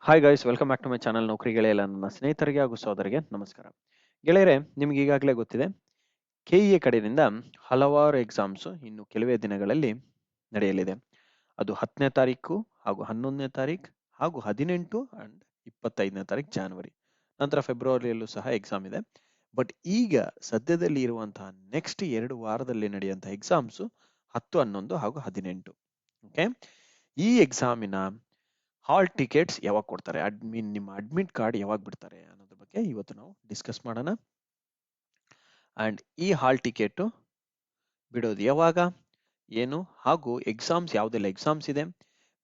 Hi guys, welcome back to my channel. ನೌಕರಿ ಗೆಳೆಯಲ್ಲ ನನ್ನ ಸ್ನೇಹಿತರಿಗೆ ಹಾಗೂ ಸೋದರಿಗೆ ನಮಸ್ಕಾರ. ಗೆಳೆಯರೆ, ನಿಮ್ಗೆ ಈಗಾಗಲೇ ಗೊತ್ತಿದೆ, ಕೆಇಎ ಕಡೆಯಿಂದ ಹಲವಾರು ಎಕ್ಸಾಮ್ಸ್ ಇನ್ನು ಕೆಲವೇ ದಿನಗಳಲ್ಲಿ ನಡೆಯಲಿದೆ. ಅದು 10ನೇ ತಾರೀಕು ಹಾಗೂ 11ನೇ ತಾರೀಕು ಹಾಗೂ 18 ಅಂಡ್ 25ನೇ ತಾರೀಕು ಜಾನ್ವರಿ. ನಂತರ ಫೆಬ್ರವರಿಯಲ್ಲೂ ಸಹ ಎಕ್ಸಾಮ್ ಇದೆ. ಬಟ್ ಈಗ ಸದ್ಯದಲ್ಲಿ ಇರುವಂತಹ ನೆಕ್ಸ್ಟ್ 2 ವಾರದಲ್ಲಿ ನಡೆಯುವಂತಹ ಎಕ್ಸಾಮ್ಸ್ 10, 11 ಹಾಗೂ 18. ಓಕೆ, ಈ ಎಕ್ಸಾಮಿನ ಹಾಲ್ ಟಿಕೆಟ್ಸ್ ಯಾವಾಗ ಕೊಡ್ತಾರೆ, ನಿಮ್ಮ ಅಡ್ಮಿಟ್ ಕಾರ್ಡ್ ಯಾವಾಗ ಬಿಡ್ತಾರೆ ಅನ್ನೋದ್ರ ಬಗ್ಗೆ ಇವತ್ತು ನಾವು ಡಿಸ್ಕಸ್ ಮಾಡೋಣ. ಅಂಡ್ ಈ ಹಾಲ್ ಟಿಕೆಟ್ ಬಿಡೋದು ಯಾವಾಗ, ಏನು, ಹಾಗೂ ಎಕ್ಸಾಮ್ಸ್ ಯಾವ್ದೆಲ್ಲ ಎಕ್ಸಾಮ್ಸ್ ಇದೆ.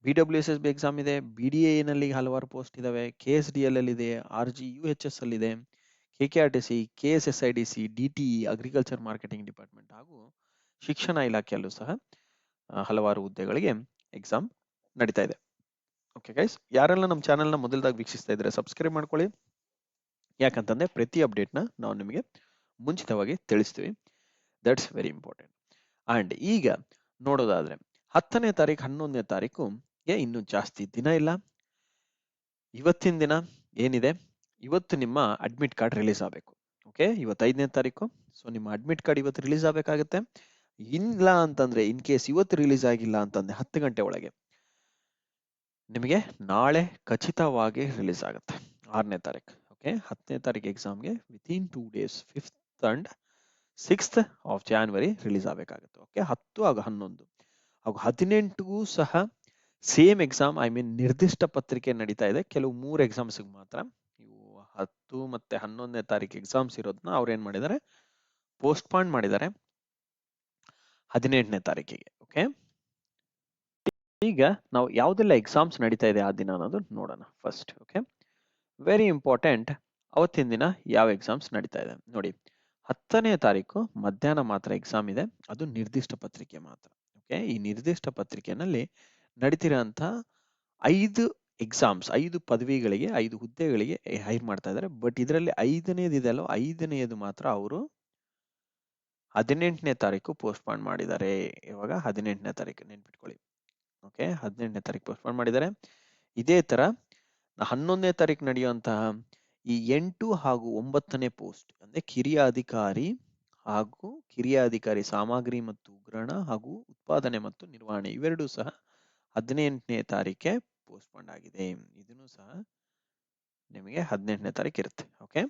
BWSSB ಎಕ್ಸಾಮ್ ಇದೆ, BDA ನಲ್ಲಿ ಹಲವಾರು ಪೋಸ್ಟ್ ಇದಾವೆ, KSDL ಅಲ್ಲಿ ಇದೆ, RGUHS ಅಲ್ಲಿ ಇದೆ, KKRTC, KSSIDC, DTE agriculture marketing department ಹಾಗೂ ಶಿಕ್ಷಣ ಇಲಾಖೆಯಲ್ಲೂ ಸಹ ಹಲವಾರು ಹುದ್ದೆಗಳಿಗೆ ಎಕ್ಸಾಮ್ ನಡೀತಾ ಇದೆ. ಓಕೆ ಗೈಸ್, ಯಾರೆಲ್ಲ ನಮ್ಮ ಚಾನೆಲ್ನ ಮೊದಲದಾಗಿ ವೀಕ್ಷಿಸ್ತಾ ಇದ್ರೆ ಸಬ್ಸ್ಕ್ರೈಬ್ ಮಾಡ್ಕೊಳ್ಳಿ. ಯಾಕಂತಂದ್ರೆ ಪ್ರತಿ ಅಪ್ಡೇಟ್ನ ನಾವು ನಿಮಗೆ ಮುಂಚಿತವಾಗಿ ತಿಳಿಸ್ತೀವಿ. That's very important. ಅಂಡ್ ಈಗ ನೋಡೋದಾದ್ರೆ 10ನೇ ತಾರೀಕು 11ನೇ ತಾರೀಕುಗೆ ಇನ್ನೂ ಜಾಸ್ತಿ ದಿನ ಇಲ್ಲ. ಇವತ್ತಿನ ದಿನ ಏನಿದೆ, ಇವತ್ತು ನಿಮ್ಮ ಅಡ್ಮಿಟ್ ಕಾರ್ಡ್ ರಿಲೀಸ್ ಆಗಬೇಕು. ಓಕೆ, ಇವತ್ತು 5ನೇ ತಾರೀಕು. ಸೊ ನಿಮ್ಮ ಅಡ್ಮಿಟ್ ಕಾರ್ಡ್ ಇವತ್ತು ರಿಲೀಸ್ ಆಗಬೇಕಾಗುತ್ತೆ. ಇಲ್ಲ ಅಂತಂದ್ರೆ, ಇನ್ ಕೇಸ್ ಇವತ್ತು ರಿಲೀಸ್ ಆಗಿಲ್ಲ ಅಂತಂದ್ರೆ 10 ಗಂಟೆ ಒಳಗೆ ನಿಮಗೆ ನಾಳೆ ಖಚಿತವಾಗಿ ರಿಲೀಸ್ ಆಗುತ್ತೆ, 6ನೇ ತಾರೀಕು. ಓಕೆ, 10ನೇ ತಾರೀಕು ಎಕ್ಸಾಮ್ಗೆ within 2 days 5th and 6th of January release ಆಗಬೇಕಾಗುತ್ತೆ. ಓಕೆ, 10 ಹಾಗೂ 11 ಹಾಗೂ 18ಗೂ ಸಹ ಸೇಮ್ ಎಕ್ಸಾಮ್, ಐ ಮೀನ್ ನಿರ್ದಿಷ್ಟ ಪತ್ರಿಕೆ ನಡೀತಾ ಇದೆ. ಕೆಲವು 3 ಎಕ್ಸಾಮ್ಸ್ ಮಾತ್ರ, ಇವು 10 ಮತ್ತೆ 11ನೇ ತಾರೀಕು ಎಕ್ಸಾಮ್ಸ್ ಇರೋದನ್ನ ಅವ್ರು ಏನ್ ಮಾಡಿದ್ದಾರೆ, ಪೋಸ್ಟ್ಪಾಂಡ್ ಮಾಡಿದ್ದಾರೆ 18ನೇ ತಾರೀಕಿಗೆ. ಓಕೆ, ಈಗ ನಾವು ಯಾವ್ದೆಲ್ಲ ಎಕ್ಸಾಮ್ಸ್ ನಡೀತಾ ಇದೆ ಆ ದಿನ ಅನ್ನೋದು ನೋಡೋಣ ಫಸ್ಟ್. Okay, very important. ಅವತ್ತಿನ ದಿನ ಯಾವ ಎಕ್ಸಾಮ್ಸ್ ನಡೀತಾ ಇದೆ ನೋಡಿ. 10ನೇ ತಾರೀಕು ಮಧ್ಯಾಹ್ನ ಮಾತ್ರ ಎಕ್ಸಾಮ್ ಇದೆ, ಅದು ನಿರ್ದಿಷ್ಟ ಪತ್ರಿಕೆ ಮಾತ್ರ. ಓಕೆ, ಈ ನಿರ್ದಿಷ್ಟ ಪತ್ರಿಕೆನಲ್ಲಿ ನಡೀತಿರೋಂಥ 5 ಎಕ್ಸಾಮ್ಸ್, 5 ಪದವಿಗಳಿಗೆ, 5 ಹುದ್ದೆಗಳಿಗೆ ಹೈರ್ ಮಾಡ್ತಾ ಇದ್ದಾರೆ. ಬಟ್ ಇದರಲ್ಲಿ 5ನೇದು ಇದೆಯಲ್ಲ, 5ನೇದು ಮಾತ್ರ ಅವರು 18ನೇ ತಾರೀಕು ಪೋಸ್ಟ್ಪಾಂಡ್ ಮಾಡಿದ್ದಾರೆ. ಇವಾಗ 18ನೇ ತಾರೀಕು ನೆನ್ಪಿಟ್ಕೊಳ್ಳಿ. ಓಕೆ, 18ನೇ ತಾರೀಕು ಪೋಸ್ಟ್ಪಾಂಡ್ ಮಾಡಿದ್ದಾರೆ. ಇದೇ ತರ 11ನೇ ತಾರೀಕು ನಡೆಯುವಂತಹ ಈ 8 ಹಾಗೂ 9ನೇ ಪೋಸ್ಟ್ ಅಂದ್ರೆ ಕಿರಿಯ ಅಧಿಕಾರಿ ಹಾಗೂ ಕಿರಿಯ ಅಧಿಕಾರಿ ಸಾಮಗ್ರಿ ಮತ್ತು ಉಗ್ರಾಣ ಹಾಗೂ ಉತ್ಪಾದನೆ ಮತ್ತು ನಿರ್ವಹಣೆ, ಇವೆರಡೂ ಸಹ 18ನೇ ತಾರೀಕೆ ಪೋಸ್ಟ್ಪಾಂಡ್ ಆಗಿದೆ. ಇದನ್ನು ಸಹ ನಿಮಗೆ 18ನೇ ತಾರೀಕು ಇರುತ್ತೆ. ಓಕೆ,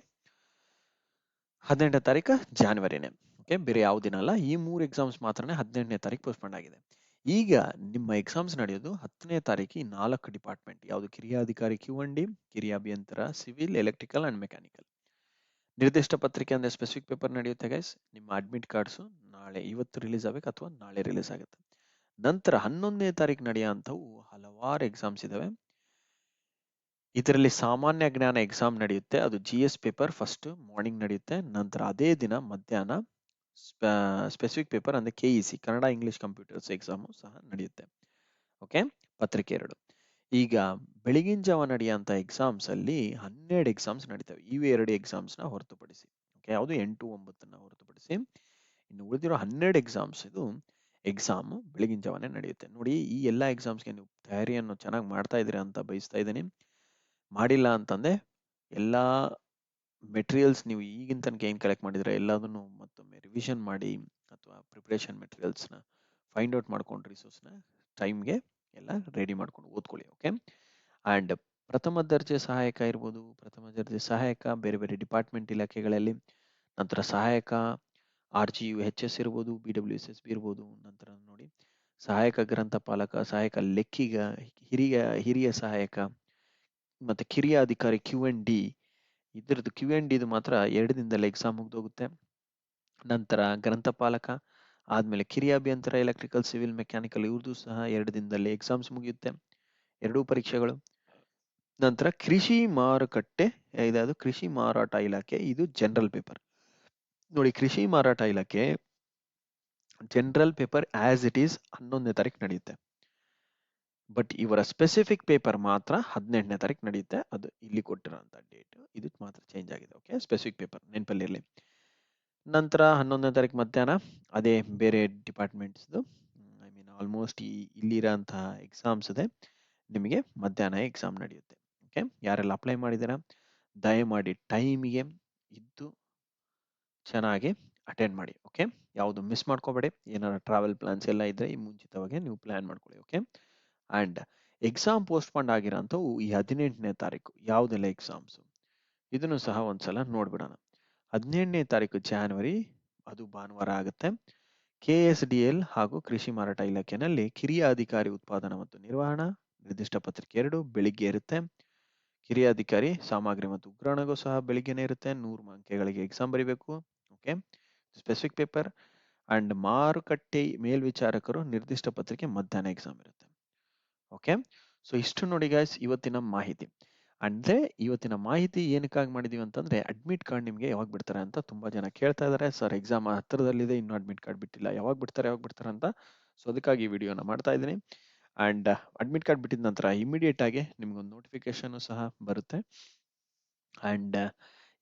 18ನೇ ತಾರೀಕು ಜಾನ್ವರಿನೇ. ಓಕೆ, ಬೇರೆ ಯಾವ ದಿನ ಅಲ್ಲ. ಈ 3 ಎಕ್ಸಾಮ್ಸ್ ಮಾತ್ರನೇ 18ನೇ ತಾರೀಕು ಪೋಸ್ಟ್ಪಾಂಡ್ ಆಗಿದೆ. ಈಗ ನಿಮ್ಮ ಎಕ್ಸಾಮ್ಸ್ ನಡೆಯೋದು 10ನೇ ತಾರೀಕು ಈ 4 ಡಿಪಾರ್ಟ್ಮೆಂಟ್ ಯಾವುದು, ಕಿರಿಯ ಅಧಿಕಾರಿ QND, ಕಿರಿಯ ಅಭಿಯಂತರ ಸಿವಿಲ್, ಎಲೆಕ್ಟ್ರಿಕಲ್ ಅಂಡ್ ಮೆಕ್ಯಾನಿಕಲ್. ನಿರ್ದಿಷ್ಟ ಪತ್ರಿಕೆ ಅಂದ್ರೆ ಸ್ಪೆಸಿಫಿಕ್ ಪೇಪರ್ ನಡೆಯುತ್ತೆ ಗೈಸ್. ನಿಮ್ಮ ಅಡ್ಮಿಟ್ ಕಾರ್ಡ್ಸ್ ನಾಳೆ, ಇವತ್ತು ರಿಲೀಸ್ ಆಗಬೇಕು ಅಥವಾ ನಾಳೆ ರಿಲೀಸ್ ಆಗುತ್ತೆ. ನಂತರ 11ನೇ ತಾರೀಕು ನಡೆಯುವಂಥವು ಹಲವಾರು ಎಕ್ಸಾಮ್ಸ್ ಇದಾವೆ. ಇದರಲ್ಲಿ ಸಾಮಾನ್ಯ ಜ್ಞಾನ ಎಕ್ಸಾಮ್ ನಡೆಯುತ್ತೆ, ಅದು GS ಪೇಪರ್ ಫಸ್ಟ್ ಮಾರ್ನಿಂಗ್ ನಡೆಯುತ್ತೆ. ನಂತರ ಅದೇ ದಿನ ಮಧ್ಯಾಹ್ನ ಸ್ಪೆಸಿಫಿಕ್ ಪೇಪರ್ ಅಂದ್ರೆ KEC, Kannada English computers exam ಸಹ ನಡೆಯುತ್ತೆ. ಓಕೆ, ಪತ್ರಿಕೆ 2. ಈಗ ಬೆಳಗಿನ ಜಾವ ನಡೆಯುವಂತ ಎಕ್ಸಾಮ್ಸ್ ಅಲ್ಲಿ 12 ಎಕ್ಸಾಮ್ಸ್ ನಡೀತವೆ, ಇವು 2 ಎಕ್ಸಾಮ್ಸ್ ನ ಹೊರತುಪಡಿಸಿ. ಓಕೆ, ಯಾವುದು 8, 9 ಹೊರತುಪಡಿಸಿ ಇನ್ನು ಉಳಿದಿರೋ 12 ಎಕ್ಸಾಮ್ಸ್ ಇದು ಎಕ್ಸಾಮ್ ಬೆಳಗಿನ ಜಾವನೇ ನಡೆಯುತ್ತೆ. ನೋಡಿ, ಈ ಎಲ್ಲಾ ಎಕ್ಸಾಮ್ಸ್ಗೆ ನೀವು ತಯಾರಿಯನ್ನು ಚೆನ್ನಾಗಿ ಮಾಡ್ತಾ ಇದ್ದೀರಾ ಅಂತ ಬಯಸ್ತಾ ಇದ್ದೀನಿ. ಮಾಡಿಲ್ಲ ಅಂತಂದ್ರೆ ಎಲ್ಲಾ ಮೆಟೀರಿಯಲ್ಸ್ ನೀವು ಈಗಿನ ತನಕ ಏನ್ ಕಲೆಕ್ಟ್ ಮಾಡಿದ್ರೆ ಎಲ್ಲದನ್ನು ಮತ್ತೊಮ್ಮೆ ರಿವಿಷನ್ ಮಾಡಿ, ಅಥವಾ ಪ್ರಿಪರೇಷನ್ ಮೆಟೀರಿಯಲ್ಸ್ನ ಫೈಂಡ್ ಔಟ್ ಮಾಡ್ಕೊಂಡು ರಿಸೋರ್ಸ್ನ ಟೈಮ್ಗೆ ಎಲ್ಲ ರೆಡಿ ಮಾಡ್ಕೊಂಡು ಓದ್ಕೊಳ್ಳಿ. ಓಕೆ, ಅಂಡ್ ಪ್ರಥಮ ದರ್ಜೆ ಸಹಾಯಕ ಇರ್ಬೋದು, ಪ್ರಥಮ ದರ್ಜೆ ಸಹಾಯಕ ಬೇರೆ ಬೇರೆ ಡಿಪಾರ್ಟ್ಮೆಂಟ್ ಇಲಾಖೆಗಳಲ್ಲಿ, ನಂತರ ಸಹಾಯಕ RGUHS ಇರ್ಬೋದು, BWSSB ಇರ್ಬೋದು, ನಂತರ ನೋಡಿ ಸಹಾಯಕ ಗ್ರಂಥಪಾಲಕ, ಸಹಾಯಕ ಲೆಕ್ಕಿಗ, ಹಿರಿಯ ಸಹಾಯಕ, ಮತ್ತೆ ಕಿರಿಯ ಅಧಿಕಾರಿ QND. ಇದ್ರದ್ದು QND ಇದು ಮಾತ್ರ 2 ದಿನದಲ್ಲಿ ಎಕ್ಸಾಮ್ ಮುಗ್ದೋಗುತ್ತೆ. ನಂತರ ಗ್ರಂಥಪಾಲಕ ಆದ್ಮೇಲೆ ಕಿರಿಯ ಅಭಿಯಂತರ ಎಲೆಕ್ಟ್ರಿಕಲ್ ಸಿವಿಲ್ ಮೆಕ್ಯಾನಿಕಲ್, ಇವ್ರದ್ದು ಸಹ 2 ದಿನದಲ್ಲಿ ಎಕ್ಸಾಮ್ಸ್ ಮುಗಿಯುತ್ತೆ, 2 ಪರೀಕ್ಷೆಗಳು. ನಂತರ ಕೃಷಿ ಮಾರುಕಟ್ಟೆ, ಇದಾದ ಕೃಷಿ ಮಾರಾಟ ಇಲಾಖೆ, ಇದು ಜನರಲ್ ಪೇಪರ್. ನೋಡಿ, ಕೃಷಿ ಮಾರಾಟ ಇಲಾಖೆ general paper as it is 11ನೇ ತಾರೀಕು ನಡೆಯುತ್ತೆ. ಬಟ್ ಇವರ ಸ್ಪೆಸಿಫಿಕ್ ಪೇಪರ್ ಮಾತ್ರ 18ನೇ ತಾರೀಕು ನಡೆಯುತ್ತೆ. ಅದು ಇಲ್ಲಿ ಕೊಟ್ಟಿರೋಂಥ ಡೇಟ್, ಇದು ಮಾತ್ರ ಚೇಂಜ್ ಆಗಿದೆ. ಓಕೆ, ಸ್ಪೆಸಿಫಿಕ್ ಪೇಪರ್ ನೆನಪಲ್ಲಿರಲಿ. ನಂತರ 11ನೇ ತಾರೀಕು ಮಧ್ಯಾಹ್ನ ಅದೇ ಬೇರೆ ಡಿಪಾರ್ಟ್ಮೆಂಟ್ಸ್ದು, ಐ ಮೀನ್ ಆಲ್ಮೋಸ್ಟ್ ಇಲ್ಲಿರೋಂತಹ ಎಕ್ಸಾಮ್ಸ್ ಇದೆ, ನಿಮಗೆ ಮಧ್ಯಾಹ್ನ ಎಕ್ಸಾಮ್ ನಡೆಯುತ್ತೆ. ಓಕೆ, ಯಾರೆಲ್ಲ ಅಪ್ಲೈ ಮಾಡಿದ್ದೀರಾ ದಯಮಾಡಿ ಟೈಮಿಗೆ ಇದ್ದು ಚೆನ್ನಾಗಿ ಅಟೆಂಡ್ ಮಾಡಿ. ಓಕೆ, ಯಾವುದು ಮಿಸ್ ಮಾಡ್ಕೋಬೇಡಿ. ಏನಾರ ಟ್ರಾವೆಲ್ ಪ್ಲಾನ್ಸ್ ಎಲ್ಲ ಇದ್ರೆ ಈ ಮುಂಚಿತವಾಗಿ ನೀವು ಪ್ಲಾನ್ ಮಾಡ್ಕೊಳ್ಳಿ. ಓಕೆ, ಅಂಡ್ ಎಕ್ಸಾಮ್ ಪೋಸ್ಟ್ಪೋಂಡ್ ಆಗಿರೋಂಥವು ಈ 18ನೇ ತಾರೀಕು ಯಾವುದೆಲ್ಲ ಎಕ್ಸಾಮ್ಸ್ ಇದನ್ನು ಸಹ ಒಂದ್ಸಲ ನೋಡ್ಬಿಡೋಣ. 18ನೇ ತಾರೀಕು ಜಾನ್ವರಿ, ಅದು ಭಾನುವಾರ ಆಗುತ್ತೆ. KSDL ಹಾಗೂ ಕೃಷಿ ಮಾರಾಟ ಇಲಾಖೆನಲ್ಲಿ ಕಿರಿಯ ಅಧಿಕಾರಿ ಉತ್ಪಾದನಾ ಮತ್ತು ನಿರ್ವಹಣಾ ನಿರ್ದಿಷ್ಟ ಪತ್ರಿಕೆ 2 ಬೆಳಿಗ್ಗೆ ಇರುತ್ತೆ. ಕಿರಿಯ ಅಧಿಕಾರಿ ಸಾಮಗ್ರಿ ಮತ್ತು ಉಗ್ರಾಣಗೂ ಸಹ ಬೆಳಿಗ್ಗೆನೆ ಇರುತ್ತೆ. 100 ಅಂಕೆಗಳಿಗೆ ಎಕ್ಸಾಮ್ ಬರೀಬೇಕು. Okay, specific paper. ಅಂಡ್ ಮಾರುಕಟ್ಟೆ ಮೇಲ್ವಿಚಾರಕರು ನಿರ್ದಿಷ್ಟ ಪತ್ರಿಕೆ ಮಧ್ಯಾಹ್ನ ಎಕ್ಸಾಮ್ ಇರುತ್ತೆ. ಓಕೆ, ಸೊ ಇಷ್ಟು ನೋಡಿ ಗೈಸ್ ಇವತ್ತಿನ ಮಾಹಿತಿ. ಅಂದ್ರೆ ಇವತ್ತಿನ ಮಾಹಿತಿ ಏನಕ್ಕಾಗಿ ಮಾಡಿದೀವಿ ಅಂತಂದ್ರೆ ಅಡ್ಮಿಟ್ ಕಾರ್ಡ್ ನಿಮಗೆ ಯಾವಾಗ ಬಿಡ್ತಾರೆ ಅಂತ ತುಂಬಾ ಜನ ಕೇಳ್ತಾ ಇದಾರೆ. ಸರ್ ಎಕ್ಸಾಮ್ ಹತ್ತಿರದಲ್ಲಿದೆ, ಇನ್ನು ಅಡ್ಮಿಟ್ ಕಾರ್ಡ್ ಬಿಟ್ಟಿಲ್ಲ, ಯಾವಾಗ ಬಿಡ್ತಾರೆ ಅಂತ. ಸೊ ಅದಕ್ಕಾಗಿ ಈ ವಿಡಿಯೋನ ಮಾಡ್ತಾ ಇದ್ದೀನಿ. ಅಂಡ್ ಅಡ್ಮಿಟ್ ಕಾರ್ಡ್ ಬಿಟ್ಟಿದ ನಂತರ ಇಮಿಡಿಯೇಟ್ ಆಗಿ ನಿಮ್ಗೊಂದು ನೋಟಿಫಿಕೇಶನ್ ಸಹ ಬರುತ್ತೆ. ಅಂಡ್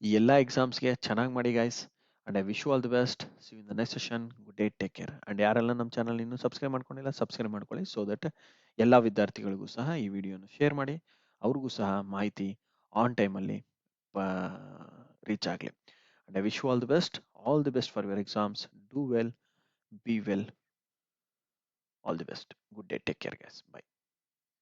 ಈ ಎಲ್ಲಾ ಎಕ್ಸಾಮ್ಸ್ಗೆ ಚೆನ್ನಾಗಿ ಮಾಡಿ guys. And I wish you all the best. See you in the next session. Good day, take care. And ಯಾರೆಲ್ಲ ನಮ್ಮ ಚಾನಲ್ ಇನ್ನೂ ಸಬ್ಸ್ಕ್ರೈಬ್ ಮಾಡ್ಕೊಂಡಿಲ್ಲ ಸಬ್ಸ್ಕ್ರೈಬ್ ಮಾಡ್ಕೊಳ್ಳಿ, ಸೊ ದಟ್ ಎಲ್ಲ ವಿದ್ಯಾರ್ಥಿಗಳಿಗೂ ಸಹ ಈ ವಿಡಿಯೋನ ಶೇರ್ ಮಾಡಿ, ಅವ್ರಿಗೂ ಸಹ ಮಾಹಿತಿ ಆನ್ ಟೈಮಲ್ಲಿ ರೀಚ್ ಆಗಲಿ. And I wish you all the best for your exams. Do well, be well, all the best. Good day, take care guys. By.